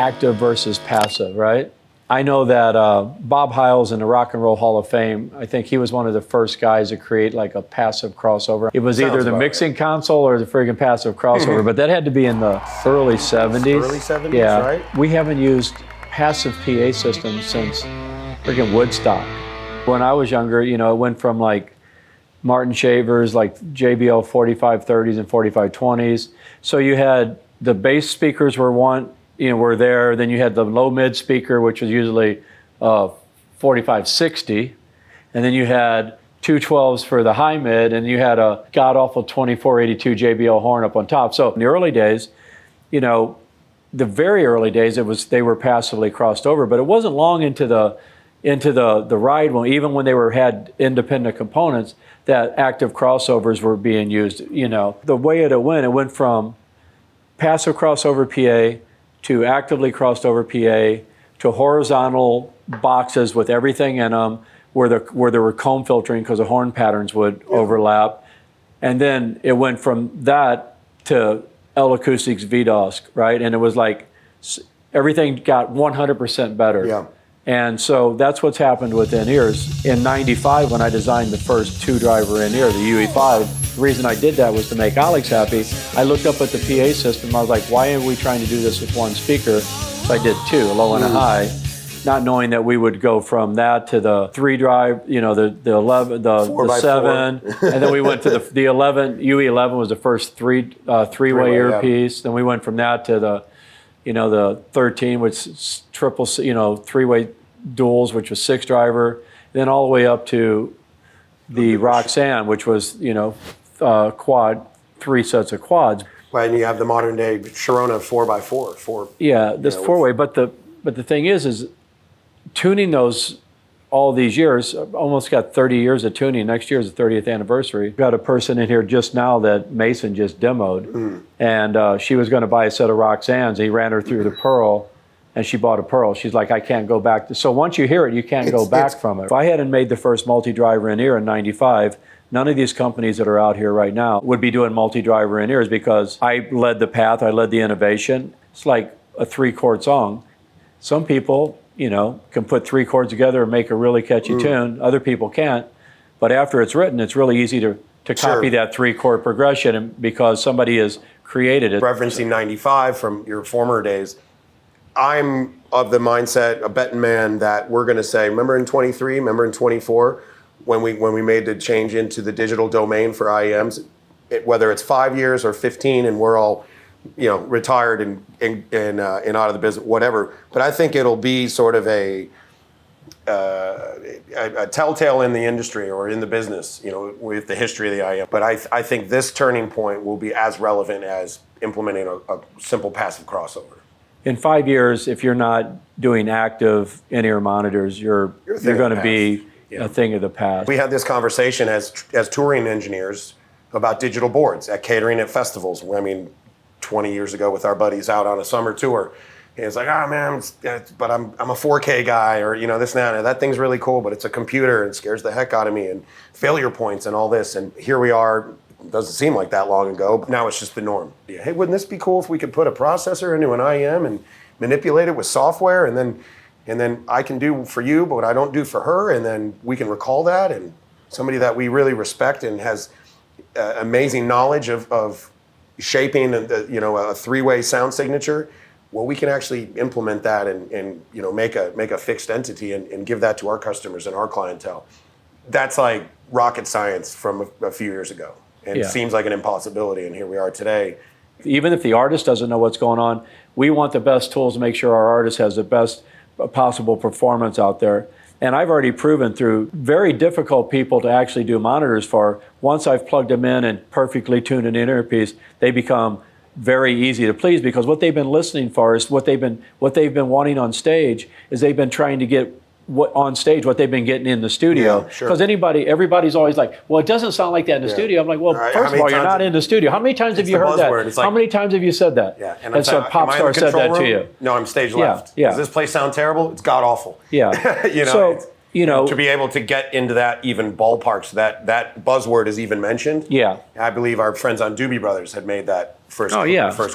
active versus passive, right? I know that Bob Hyles in the Rock and Roll Hall of Fame, I think he was one of the first guys to create like a passive crossover. It was either the mixing console or the friggin' passive crossover, but that had to be in the early 70s. Early 70s, yeah. Right? We haven't used passive PA systems since friggin' Woodstock. When I was younger, you know, it went from like Martin Shavers, like JBL 4530s and 4520s. So you had the bass speakers were there. Then you had the low mid speaker, which was usually 4560, and then you had 212s for the high mid, and you had a god awful 2482 JBL horn up on top. So in the early days, you know, the very early days, they were passively crossed over, but it wasn't long into the ride when even when they had independent components that active crossovers were being used. You know, the way it went from passive crossover PA to actively crossed over PA, to horizontal boxes with everything in them where there were comb filtering because the horn patterns would overlap. And then it went from that to L Acoustics VDOS, right? And it was like everything got 100% better. Yeah. And so that's what's happened with in-ears. In 95, when I designed the first two-driver in-ear, the UE5, the reason I did that was to make Alex happy. I looked up at the PA system. I was like, why are we trying to do this with one speaker? So I did two, a low and a high, not knowing that we would go from that to the three-drive, you know, the 11, the 7, and then we went to the 11. UE11 was the first three-way earpiece. Then we went from that to the 13, which is triple, three-way duals, which was 6-driver, then all the way up to the Roxanne, which was, quad, 3 sets of quads. Right, and you have the modern day Sharona 4x4. Yeah, this 4-way, but the thing is tuning those all these years, almost got 30 years of tuning. Next year is the 30th anniversary. We've got a person in here just now that Mason just demoed, and she was going to buy a set of Roxannes. He ran her through the Pearl, and she bought a Pearl. She's like, I can't go back. So once you hear it, you can't go back from it. If I hadn't made the first multi-driver in-ear in 95, none of these companies that are out here right now would be doing multi-driver in-ears because I led the path, I led the innovation. It's like a 3-chord song. Some people, can put 3 chords together and make a really catchy tune. Other people can't. But after it's written, it's really easy to copy that 3-chord progression because somebody has created it. Referencing 95 from your former days, I'm of the mindset, a betting man, that we're going to say, remember in 23, remember in 24, when we made the change into the digital domain for IEMs, whether it's 5 years or 15 and we're all retired and out of the business, whatever. But I think it'll be sort of a telltale in the industry or in the business, with the history of the IEM. But I think this turning point will be as relevant as implementing a simple passive crossover. In 5 years, if you're not doing active in-ear monitors, you're going to be a thing of the past. We had this conversation as touring engineers about digital boards at catering at festivals. 20 years ago with our buddies out on a summer tour. And it's like, man, but I'm a 4K guy, or this and that. And that thing's really cool, but it's a computer and scares the heck out of me, and failure points and all this. And here we are. It doesn't seem like that long ago, but now it's just the norm. Hey, wouldn't this be cool if we could put a processor into an IEM and manipulate it with software, and then I can do for you, but what I don't do for her, and then we can recall that, and somebody that we really respect and has amazing knowledge of shaping a 3-way sound signature, well, we can actually implement that and make a fixed entity and give that to our customers and our clientele. That's like rocket science from a few years ago. And it seems like an impossibility, and here we are today. Even if the artist doesn't know what's going on, we want the best tools to make sure our artist has the best possible performance out there. And I've already proven through very difficult people to actually do monitors for, once I've plugged them in and perfectly tuned an in-ear piece, they become very easy to please, because what they've been listening for is what they've been wanting on stage is they've been trying to get on stage what they've been getting in the studio. Because everybody's always like, well, it doesn't sound like that in the studio. I'm like, well, first of all, you're not in the studio. How many times have you heard that? How many times have you said that? Yeah. And so pop star said that to you. No, I'm stage left. Does this place sound terrible? It's god awful. Yeah. To be able to get into that even ballpark, so that buzzword is even mentioned. Yeah. I believe our friends on Doobie Brothers had made that first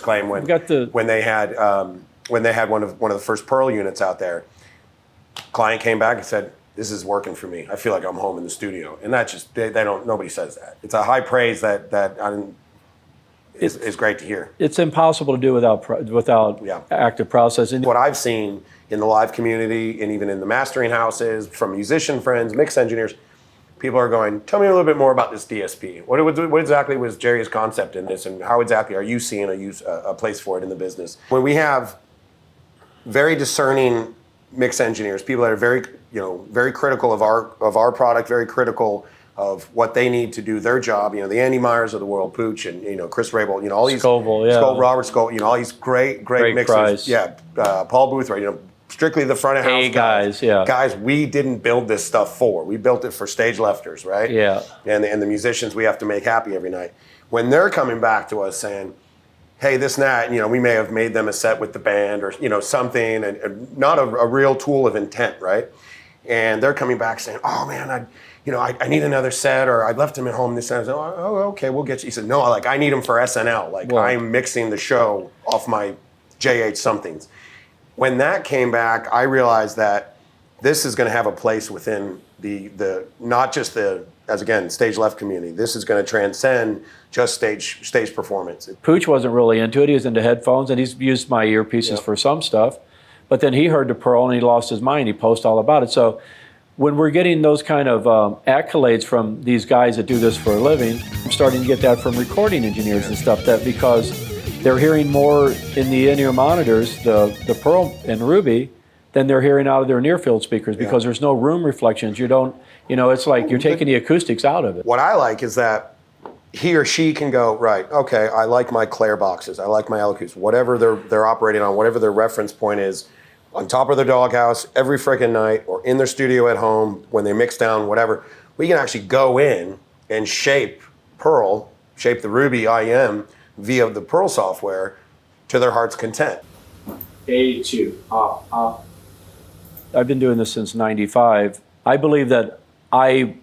claim when they had when they had one of the first Pearl units out there. Client came back and said, "This is working for me. I feel like I'm home in the studio." And that just they don't. Nobody says that. It's a high praise that is great to hear. It's impossible to do without active processing. What I've seen in the live community and even in the mastering houses from musician friends, mix engineers, people are going, "Tell me a little bit more about this DSP. What exactly was Jerry's concept in this, and how exactly are you seeing a place for it in the business?" When we have very discerning mix engineers, people that are very critical of our product, very critical of what they need to do their job. The Andy Myers of the world, Pooch, and Chris Rabel. All these Robert Scoville. All these great mixers. Price. Yeah, Paul Boothroyd. Strictly the front of house guys. Yeah, guys. We didn't build this stuff for. We built it for stage lefters, right? Yeah, and the musicians we have to make happy every night. When they're coming back to us saying, "Hey, this and that," we may have made them a set with the band or something, and not a real tool of intent, right? And they're coming back saying, "Oh man, I need another set, or I left him at home this time." I said, "Oh, okay, we'll get you." He said, "No, I need him for SNL. I'm mixing the show off my JH somethings." When that came back, I realized that this is going to have a place within the not just the, as again, stage left community. This is going to transcend just stage performance. Pooch wasn't really into it. He was into headphones, and he's used my earpieces for some stuff. But then he heard the Pearl and he lost his mind. He posted all about it. So when we're getting those kind of accolades from these guys that do this for a living, I'm starting to get that from recording engineers and stuff, that because they're hearing more in the in-ear monitors, the Pearl and Ruby, than they're hearing out of their near-field speakers, because there's no room reflections. You don't, it's like you're taking the acoustics out of it. What I like is that he or she can go, right, okay, I like my Claire boxes, I like my Elocusts, whatever they're operating on, whatever their reference point is, on top of their doghouse every freaking night, or in their studio at home when they mix down, whatever. We can actually go in and shape the Ruby IM via the Pearl software to their heart's content. A2, I've been doing this since '95. I believe that I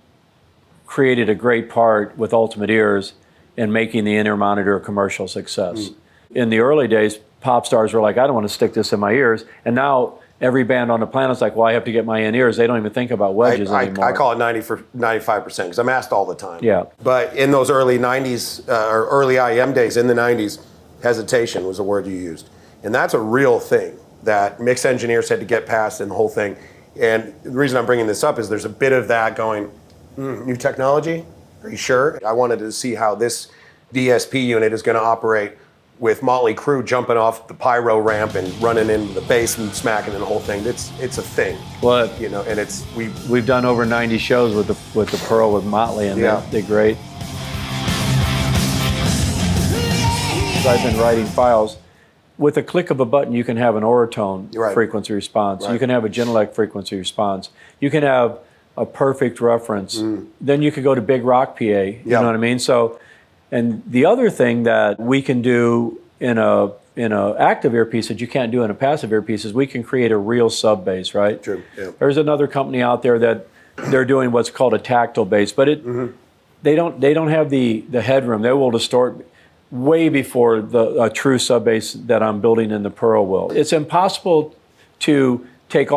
created a great part with Ultimate Ears in making the in-ear monitor a commercial success. In the early days, pop stars were like, "I don't want to stick this in my ears." And now every band on the planet's like, "Well, I have to get my in-ears." They don't even think about wedges anymore. I call it 95% because I'm asked all the time. Yeah. But in those early 90s, or early IM days in the 90s, hesitation was a word you used. And that's a real thing that mix engineers had to get past in the whole thing. And the reason I'm bringing this up is there's a bit of that going, new technology? Are you sure? I wanted to see how this DSP unit is going to operate with Motley Crue jumping off the pyro ramp and running into the bass and smacking and the whole thing. It's a thing. Well, and it's we've done over 90 shows with the Pearl with Motley, and they're great. I've been writing files. With a click of a button, you can have an Oratone frequency response. You can have a Genelec frequency response. You can have a perfect reference. Then you could go to Big Rock PA. You know what I mean? So, and the other thing that we can do in a active earpiece that you can't do in a passive earpiece is we can create a real sub bass, right? True. Yeah. There's another company out there that they're doing what's called a tactile bass, but they don't have the headroom. They will distort way before a true sub bass that I'm building in the Pearl will. It's impossible to take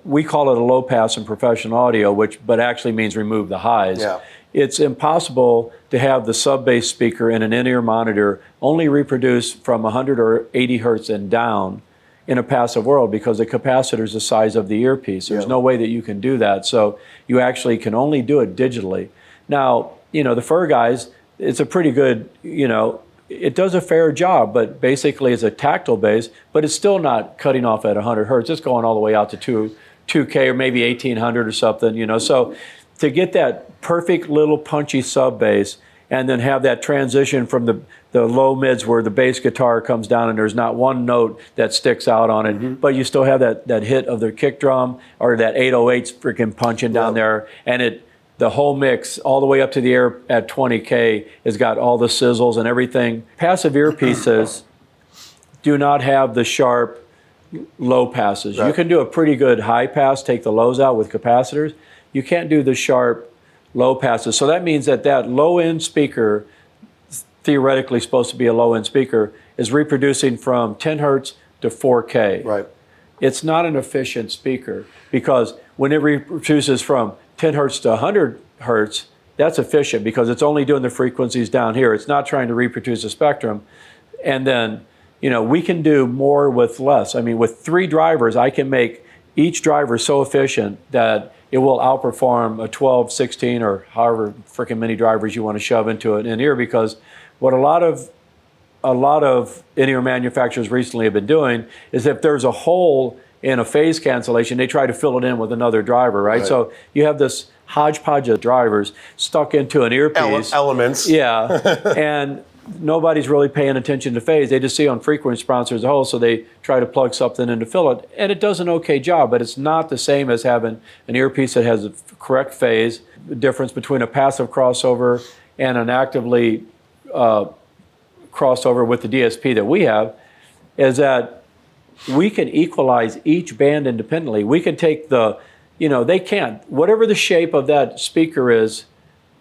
we call it a low pass in professional audio, but actually means remove the highs. Yeah. It's impossible to have the sub bass speaker in an in-ear monitor only reproduce from 100 or 80 hertz and down in a passive world, because the capacitor is the size of the earpiece. There's no way that you can do that. So you actually can only do it digitally. Now, the Fur guys, it's a pretty good, it does a fair job, but basically it's a tactile bass, but it's still not cutting off at 100 hertz. It's going all the way out to 2K or maybe 1800 or something, So to get that perfect little punchy sub bass and then have that transition from the low mids where the bass guitar comes down and there's not one note that sticks out on it, but you still have that hit of the kick drum or that 808's freaking punching down there, and the whole mix all the way up to the air at 20K has got all the sizzles and everything. Passive earpieces do not have the sharp low passes. Right. You can do a pretty good high pass, take the lows out with capacitors. You can't do the sharp low passes. So that means that low-end speaker, theoretically supposed to be a low-end speaker, is reproducing from 10 hertz to 4K. Right. It's not an efficient speaker because when it reproduces from 10 hertz to 100 hertz, that's efficient because it's only doing the frequencies down here. It's not trying to reproduce a spectrum. And then, we can do more with less. I mean, with 3 drivers, I can make each driver so efficient that it will outperform a 12, 16, or however freaking many drivers you want to shove into an in-ear, because what a lot of in-ear manufacturers recently have been doing is if there's a hole in a phase cancellation, they try to fill it in with another driver, right? So you have this hodgepodge of drivers stuck into an earpiece. Elements. Yeah, and nobody's really paying attention to phase. They just see on frequency response as a whole, so they try to plug something in to fill it, and it does an okay job, but it's not the same as having an earpiece that has a correct phase. The difference between a passive crossover and an actively crossover with the DSP that we have is that we can equalize each band independently. We can take they can't. Whatever the shape of that speaker is,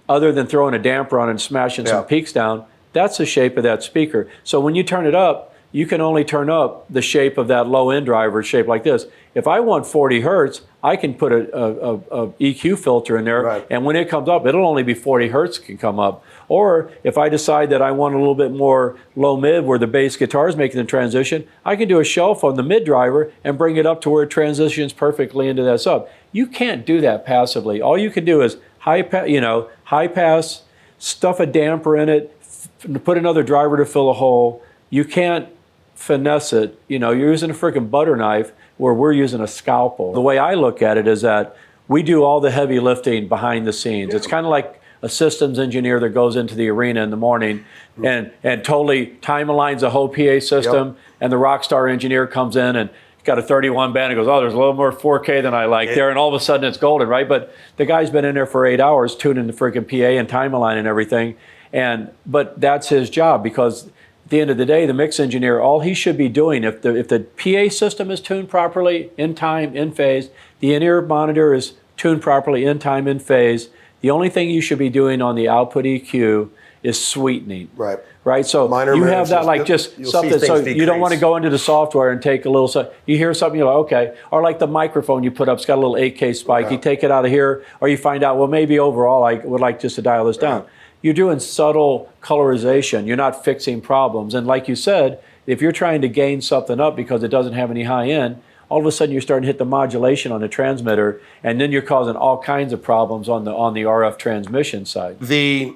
other than throwing a damper on and smashing some peaks down, that's the shape of that speaker. So when you turn it up, you can only turn up the shape of that low-end driver shape like this. If I want 40 hertz, I can put a EQ filter in there, and when it comes up, it'll only be 40 hertz can come up. Or if I decide that I want a little bit more low-mid where the bass guitar is making the transition, I can do a shelf on the mid driver and bring it up to where it transitions perfectly into that sub. You can't do that passively. All you can do is high pass, stuff a damper in it, put another driver to fill a hole. You can't finesse it. You're using a freaking butter knife where we're using a scalpel. The way I look at it is that we do all the heavy lifting behind the scenes. It's kind of like a systems engineer that goes into the arena in the morning and totally time aligns the whole PA system, and the rock star engineer comes in and got a 31 band and goes, oh, there's a little more 4K than I like there, and all of a sudden it's golden, right? But the guy's been in there for 8 hours tuning the freaking PA and time aligning everything. But that's his job, because at the end of the day, the mix engineer, all he should be doing, if the PA system is tuned properly, in time, in phase, the in-ear monitor is tuned properly, in time, in phase, the only thing you should be doing on the output EQ is sweetening. Right? So you have that like just something, so you don't want to go into the software and take a little, you hear something, you're like, okay. Or like the microphone you put up, it's got a little 8K spike, you take it out of here, or you find out, well, maybe overall I would like just to dial this down. You're doing subtle colorization. You're not fixing problems. And like you said, if you're trying to gain something up because it doesn't have any high end, all of a sudden you're starting to hit the modulation on the transmitter, and then you're causing all kinds of problems on the RF transmission side. The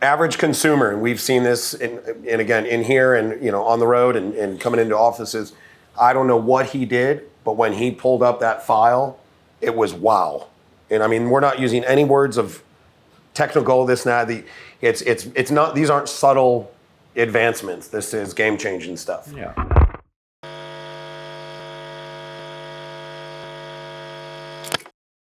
average consumer, and we've seen this and again in here and on the road and coming into offices, I don't know what he did, but when he pulled up that file, it was wow. And I mean, we're not using any words of technical, this, and that. It's not, these aren't subtle advancements. This is game-changing stuff. Yeah.